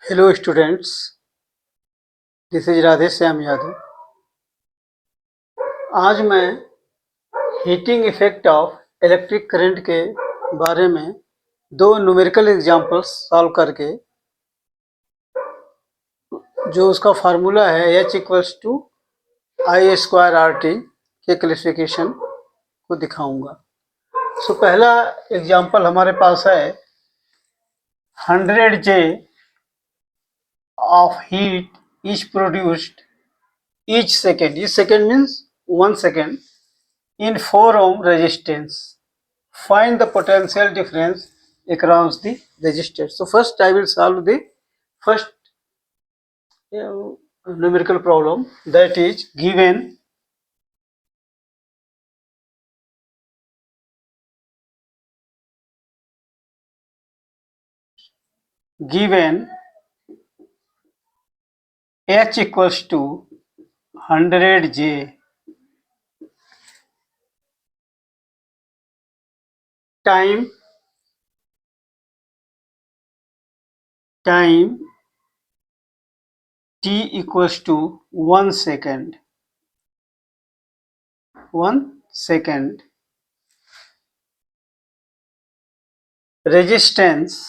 Hello students, this is Radhe Shyam Yadav. आज मैं heating effect of electric current के बारे में दो न्यूमेरिकल एग्जांपल्स सॉल्व करके जो उसका फार्मूला है H equals to I square R T के क्लासिफिकेशन को दिखाऊंगा। पहला एग्जांपल हमारे पास है 100J of heat is produced each second. Each second means 1 second in 4 ohm resistance. Find the potential difference across the resistors. So first I will solve the first numerical problem, that is given H equals to 100J time t equals to 1 second. 1 second. Resistance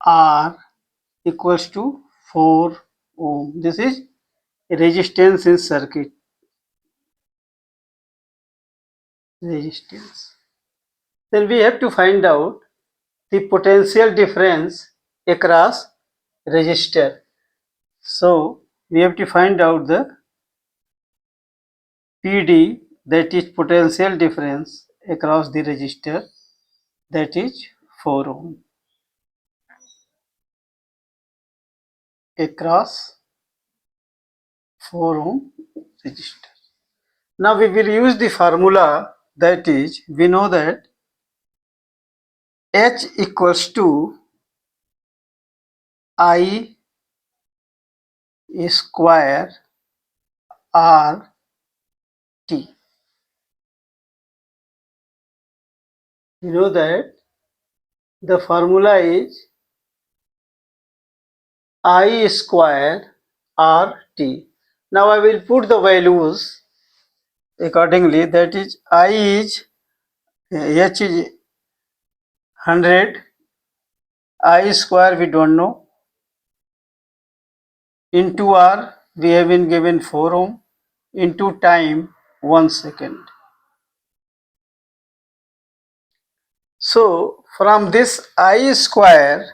R equals to 4 ohm. This is resistance in circuit. Resistance. Then we have to find out the potential difference across resistor. So we have to find out the PD, that is potential difference across the resistor, that is 4 ohm. Across 4 ohm resistor. Now we will use the formula, that is, we know that H equals to I square R T. You know that the formula is I square R T. Now I will put the values accordingly, that is I is H is 100, I square we don't know, into R we have been given 4 ohm, into time 1 second. So from this I square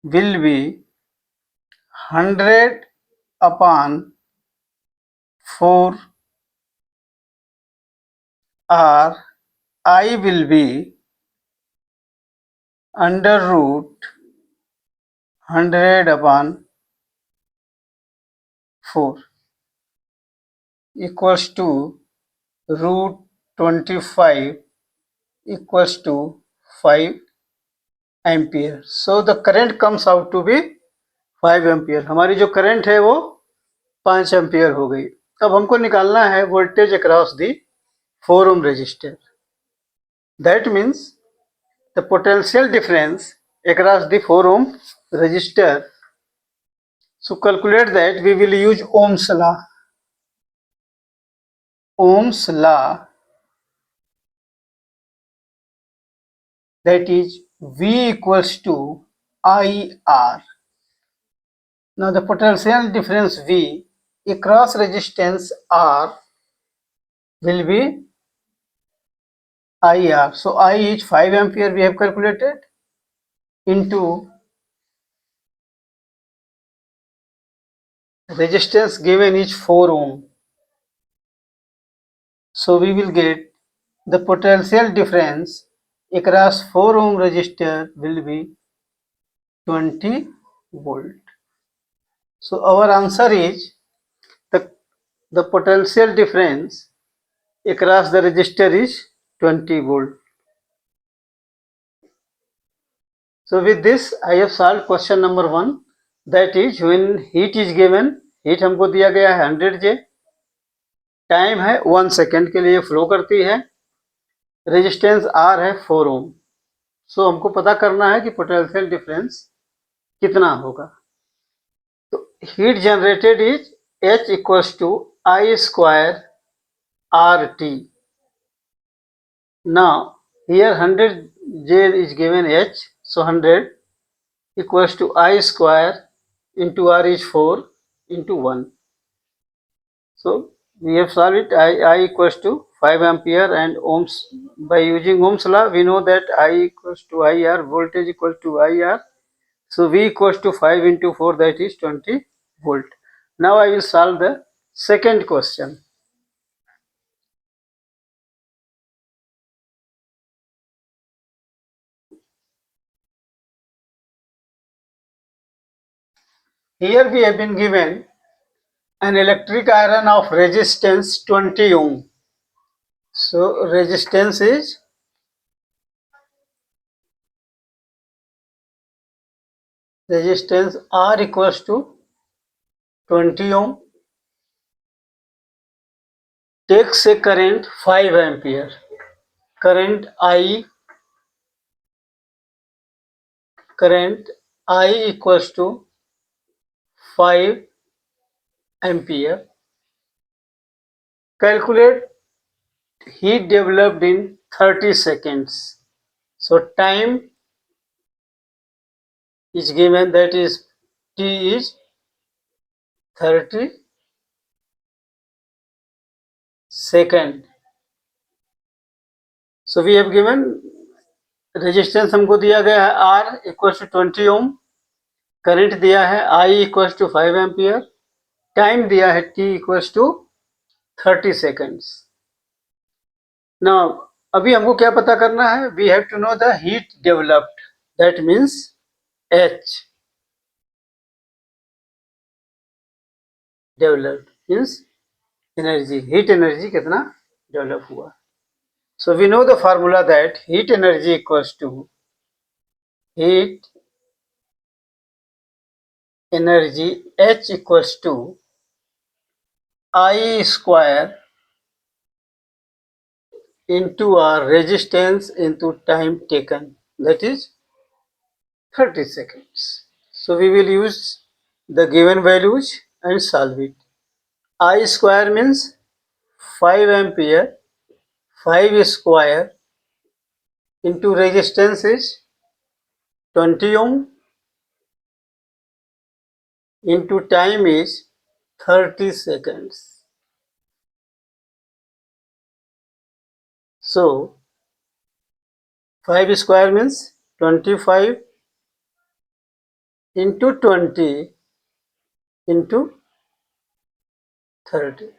will be 100 upon 4 R. I will be under root 100 upon 4 equals to root 25 equals to 5 ampere. So the current comes out to be 5 ampere. हमारी जो current है वो 5 ampere हो गई. अब हमको निकालना है voltage across the 4 ohm resistor. That means the potential difference across the 4 ohm resistor. So calculate that. We will use Ohm's law. Ohm's law, that is V equals to IR. Now the potential difference V across resistance R will be IR. So I is 5 ampere we have calculated, into resistance given is 4 ohm. So we will get the potential difference across 4 ohm resistor will be 20 volt. So our answer is the potential difference across the resistor is 20 volt. So with this I have solved question number 1, that is when heat is given. heat हमको दिया गया है 100J, time है 1 second के लिए flow करती है, resistance R है 4 ओम. सो हमको पता करना है कि पोटेंशियल डिफरेंस कितना होगा। तो heat generated is H equals to I square RT. Now here 100 J is given H, so 100 equals to I square into R is 4 into 1. So we have solved it. I equals to 5 ampere and ohms. By using Ohm's law, we know that I equals to IR, voltage equals to IR. So V equals to 5 into 4, that is 20 volt. Now I will solve the second question. Here we have been given an electric iron of resistance 20 ohm. So resistance is R equals to 20 ohm, takes a current 5 ampere. Current I equals to 5 ampere. Calculate heat developed in 30 seconds. So time is given, that is T is 30 second. So we have given resistance हमको दिया गया है R equal to 20 ohm, current दिया है I equal to 5 ampere, time दिया है T equal to 30 seconds. Now अभी हमको क्या पता करना है, we have to know the heat developed, that means H developed means energy, heat energy कितना डेवलप हुआ। So we know the formula that heat energy equals to heat energy H equals to I square into our resistance into time taken, that is 30 seconds. So we will use the given values and solve it. I square means 5 ampere, 5 square into resistance is 20 ohm into time is 30 seconds. So 5 square means 25 into 20 into 30.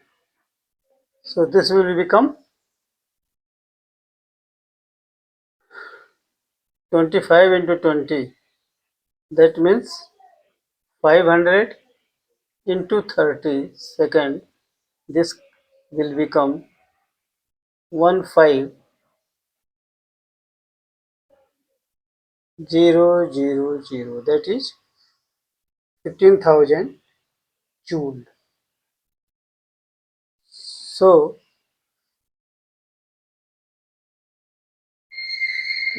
So this will become 25 into 20, that means 500 into 30 second, this will become 15000, that is 15,000 joule. So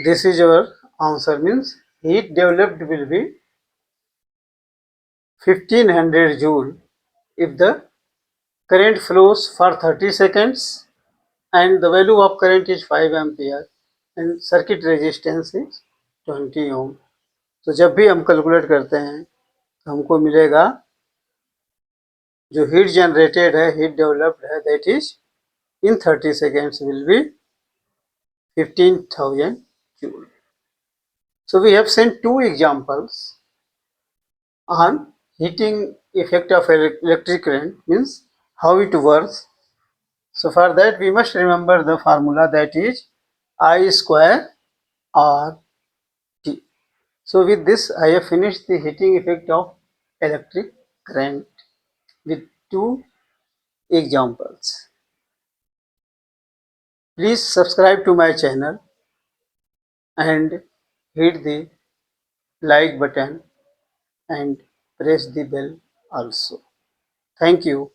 this is your answer, means heat developed will be 1500 joule if the current flows for 30 seconds and the value of current is 5 ampere and circuit resistance is 20 ohm. तो जब भी हम calculate करते हैं तो हमको मिलेगा जो हीट जनरेटेड है, हीट डेवलप्ड है, that is in 30 seconds will be 15,000 joule. So we have seen two examples on heating effect of electric current, means how it works. So for that we must remember the formula, that is I square R T. So with this I have finished the heating effect of electric current with two examples. Please subscribe to my channel and hit the like button and press the bell also. Thank you.